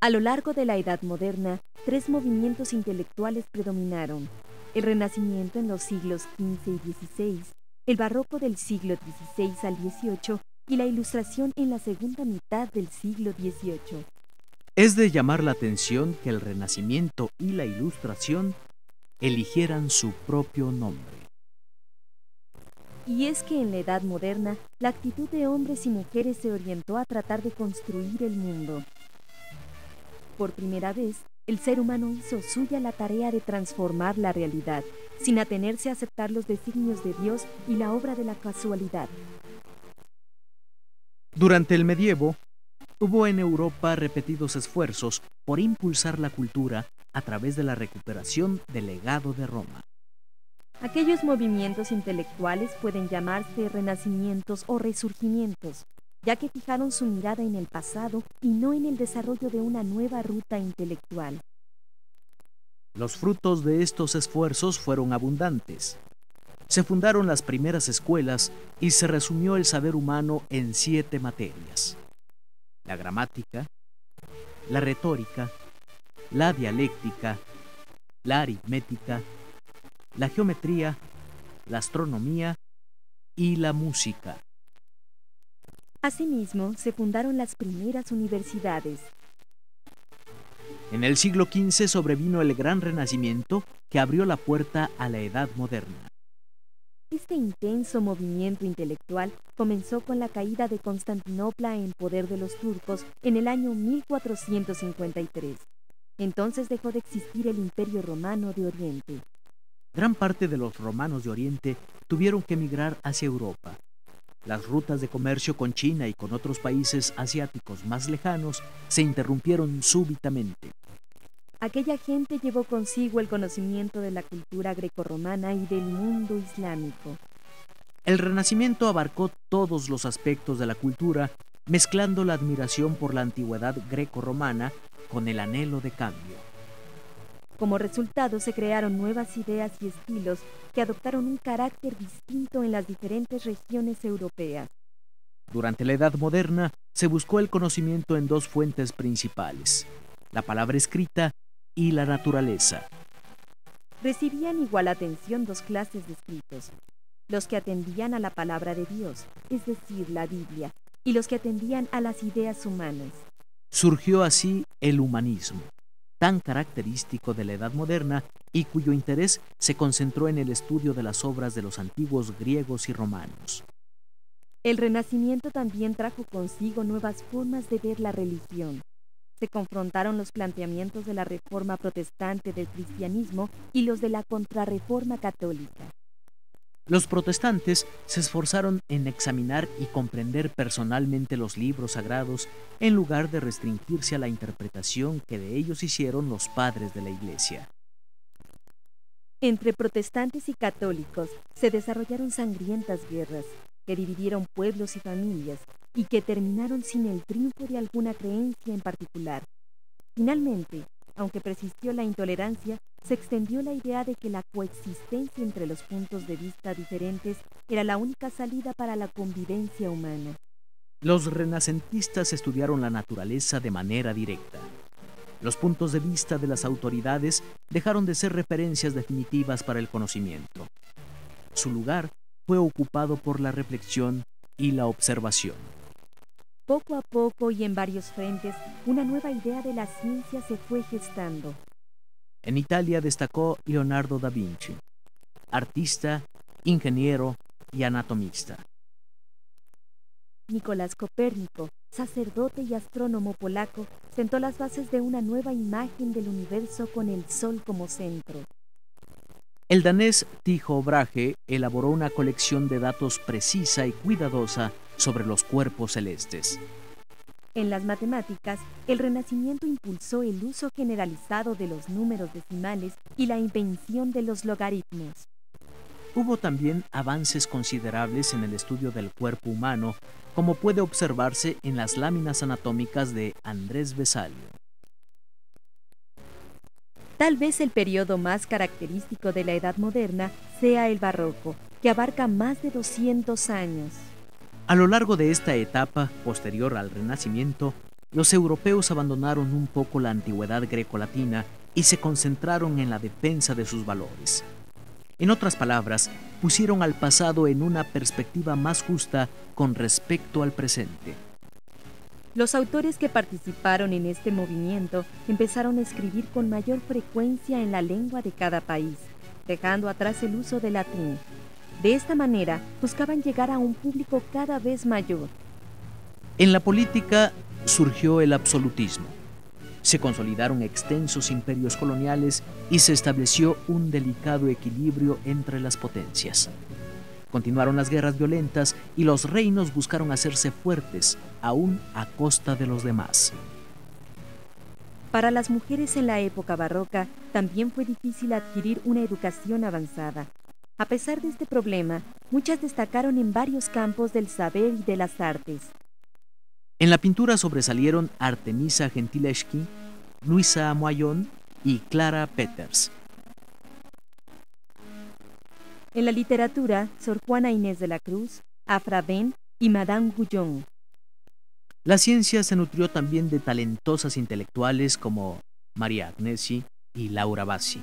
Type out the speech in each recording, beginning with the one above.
A lo largo de la Edad Moderna, tres movimientos intelectuales predominaron: el Renacimiento en los siglos XV y XVI, el Barroco del siglo XVI al XVIII y la Ilustración en la segunda mitad del siglo XVIII. Es de llamar la atención que el Renacimiento y la Ilustración eligieran su propio nombre. Y es que en la Edad Moderna, la actitud de hombres y mujeres se orientó a tratar de construir el mundo. Por primera vez, el ser humano hizo suya la tarea de transformar la realidad, sin atenerse a aceptar los designios de Dios y la obra de la casualidad. Durante el medievo, hubo en Europa repetidos esfuerzos por impulsar la cultura a través de la recuperación del legado de Roma. Aquellos movimientos intelectuales pueden llamarse renacimientos o resurgimientos, ya que fijaron su mirada en el pasado y no en el desarrollo de una nueva ruta intelectual. Los frutos de estos esfuerzos fueron abundantes. Se fundaron las primeras escuelas y se resumió el saber humano en 7 materias: la gramática, la retórica, la dialéctica, la aritmética, la geometría, la astronomía y la música. Asimismo, se fundaron las primeras universidades. En el siglo XV sobrevino el Gran Renacimiento, que abrió la puerta a la Edad Moderna. Este intenso movimiento intelectual comenzó con la caída de Constantinopla en poder de los turcos en el año 1453. Entonces dejó de existir el Imperio Romano de Oriente. Gran parte de los romanos de Oriente tuvieron que emigrar hacia Europa. Las rutas de comercio con China y con otros países asiáticos más lejanos se interrumpieron súbitamente. Aquella gente llevó consigo el conocimiento de la cultura grecorromana y del mundo islámico. El Renacimiento abarcó todos los aspectos de la cultura, mezclando la admiración por la antigüedad grecorromana con el anhelo de cambio. Como resultado, se crearon nuevas ideas y estilos que adoptaron un carácter distinto en las diferentes regiones europeas. Durante la Edad Moderna, se buscó el conocimiento en 2 fuentes principales: la palabra escrita y la naturaleza. Recibían igual atención 2 clases de escritos: los que atendían a la palabra de Dios, es decir, la Biblia, y los que atendían a las ideas humanas. Surgió así el humanismo, tan característico de la Edad Moderna y cuyo interés se concentró en el estudio de las obras de los antiguos griegos y romanos. El Renacimiento también trajo consigo nuevas formas de ver la religión. Se confrontaron los planteamientos de la Reforma Protestante del cristianismo y los de la Contrarreforma católica. Los protestantes se esforzaron en examinar y comprender personalmente los libros sagrados en lugar de restringirse a la interpretación que de ellos hicieron los padres de la Iglesia. Entre protestantes y católicos se desarrollaron sangrientas guerras que dividieron pueblos y familias y que terminaron sin el triunfo de alguna creencia en particular. Finalmente, aunque persistió la intolerancia, se extendió la idea de que la coexistencia entre los puntos de vista diferentes era la única salida para la convivencia humana. Los renacentistas estudiaron la naturaleza de manera directa. Los puntos de vista de las autoridades dejaron de ser referencias definitivas para el conocimiento. Su lugar fue ocupado por la reflexión y la observación. Poco a poco y en varios frentes, una nueva idea de la ciencia se fue gestando. En Italia destacó Leonardo da Vinci, artista, ingeniero y anatomista. Nicolás Copérnico, sacerdote y astrónomo polaco, sentó las bases de una nueva imagen del universo con el Sol como centro. El danés Tycho Brahe elaboró una colección de datos precisa y cuidadosa sobre los cuerpos celestes. En las matemáticas, el Renacimiento impulsó el uso generalizado de los números decimales y la invención de los logaritmos. Hubo también avances considerables en el estudio del cuerpo humano, como puede observarse en las láminas anatómicas de Andrés Vesalio. Tal vez el periodo más característico de la Edad Moderna sea el Barroco, que abarca más de 200 años. A lo largo de esta etapa, posterior al Renacimiento, los europeos abandonaron un poco la antigüedad grecolatina y se concentraron en la defensa de sus valores. En otras palabras, pusieron al pasado en una perspectiva más justa con respecto al presente. Los autores que participaron en este movimiento empezaron a escribir con mayor frecuencia en la lengua de cada país, dejando atrás el uso del latín. De esta manera, buscaban llegar a un público cada vez mayor. En la política surgió el absolutismo. Se consolidaron extensos imperios coloniales y se estableció un delicado equilibrio entre las potencias. Continuaron las guerras violentas y los reinos buscaron hacerse fuertes, aún a costa de los demás. Para las mujeres en la época barroca también fue difícil adquirir una educación avanzada. A pesar de este problema, muchas destacaron en varios campos del saber y de las artes. En la pintura sobresalieron Artemisa Gentileschi, Luisa Moillon y Clara Peters. En la literatura, Sor Juana Inés de la Cruz, Afra Ben y Madame Guyon. La ciencia se nutrió también de talentosas intelectuales como María Agnesi y Laura Bassi.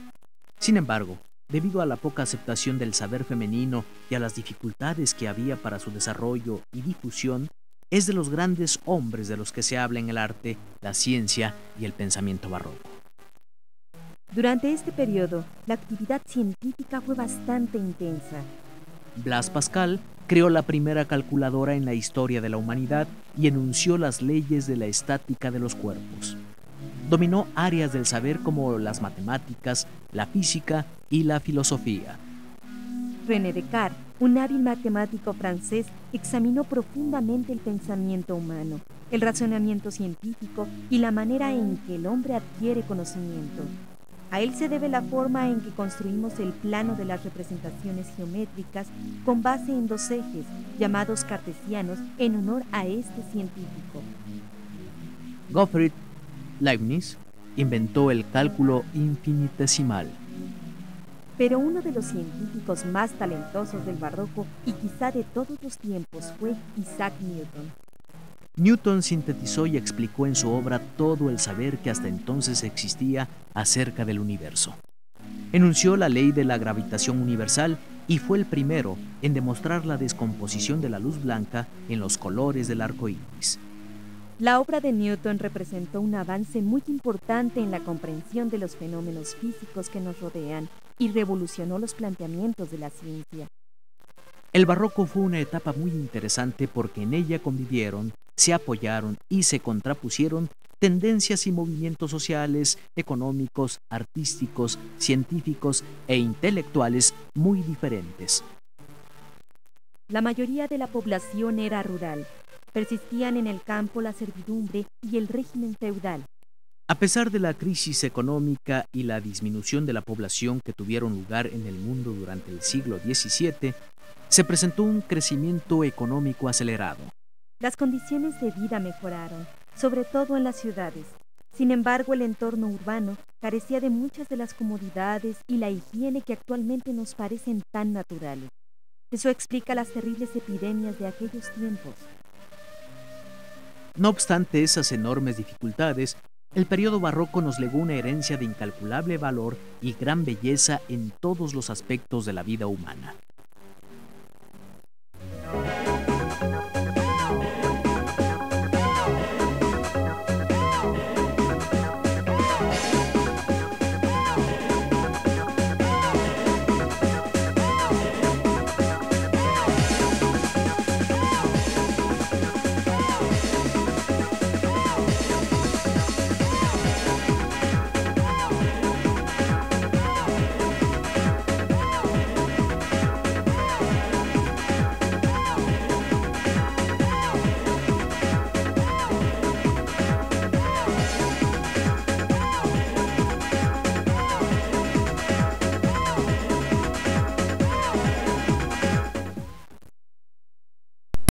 Sin embargo, debido a la poca aceptación del saber femenino y a las dificultades que había para su desarrollo y difusión, es de los grandes hombres de los que se habla en el arte, la ciencia y el pensamiento barroco. Durante este periodo, la actividad científica fue bastante intensa. Blaise Pascal creó la primera calculadora en la historia de la humanidad y enunció las leyes de la estática de los cuerpos. Dominó áreas del saber como las matemáticas, la física y la filosofía. René Descartes, un hábil matemático francés, examinó profundamente el pensamiento humano, el razonamiento científico y la manera en que el hombre adquiere conocimiento. A él se debe la forma en que construimos el plano de las representaciones geométricas con base en dos ejes, llamados cartesianos, en honor a este científico. Gottfried Leibniz inventó el cálculo infinitesimal. Pero uno de los científicos más talentosos del barroco y quizá de todos los tiempos fue Isaac Newton. Newton sintetizó y explicó en su obra todo el saber que hasta entonces existía acerca del universo. Enunció la ley de la gravitación universal y fue el primero en demostrar la descomposición de la luz blanca en los colores del arco iris. La obra de Newton representó un avance muy importante en la comprensión de los fenómenos físicos que nos rodean y revolucionó los planteamientos de la ciencia. El barroco fue una etapa muy interesante porque en ella convivieron, se apoyaron y se contrapusieron tendencias y movimientos sociales, económicos, artísticos, científicos e intelectuales muy diferentes. La mayoría de la población era rural. Persistían en el campo la servidumbre y el régimen feudal. A pesar de la crisis económica y la disminución de la población que tuvieron lugar en el mundo durante el siglo XVII, se presentó un crecimiento económico acelerado. Las condiciones de vida mejoraron, sobre todo en las ciudades. Sin embargo, el entorno urbano carecía de muchas de las comodidades y la higiene que actualmente nos parecen tan naturales. Eso explica las terribles epidemias de aquellos tiempos. No obstante esas enormes dificultades, el periodo barroco nos legó una herencia de incalculable valor y gran belleza en todos los aspectos de la vida humana.